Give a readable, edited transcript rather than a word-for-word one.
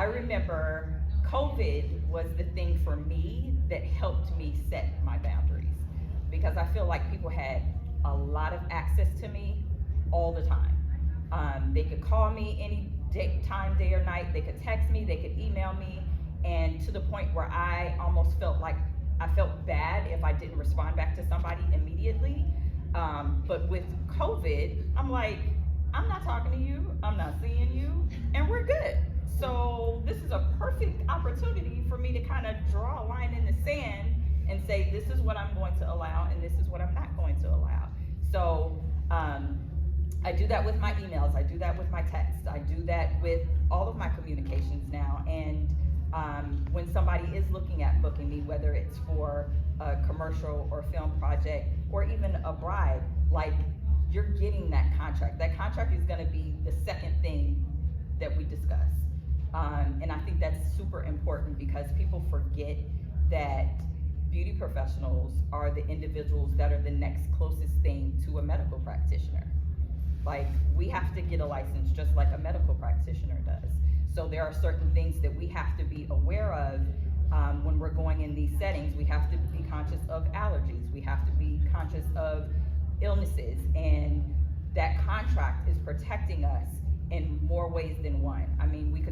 remember COVID was the thing for me that helped me set my boundaries, because I feel like people had a lot of access to me all the time. They could call me any time, day or night. They could text me, they could email me, and to the point where I almost felt like I felt bad if I didn't respond back to somebody immediately. But with COVID, I'm like, I'm not talking to you, I'm not seeing you, and we're good. So this is a perfect opportunity for me to kind of draw a line in the sand and say, this is what I'm going to allow and this is what I'm not going to allow. So I do that with my emails, I do that with my texts, I do that with all of my communications now. And when somebody is looking at booking me, whether it's for a commercial or film project or even a bride, like, you're getting that contract. That contract is gonna be the second thing that we discuss. And I think that's super important, because people forget that beauty professionals are the individuals that are the next closest thing to a medical practitioner. Like, we have to get a license just like a medical practitioner does. So there are certain things that we have to be aware of when we're going in these settings. We have to be conscious of allergies. We have to be conscious of illnesses, and that contract is protecting us in more ways than one. I mean, we could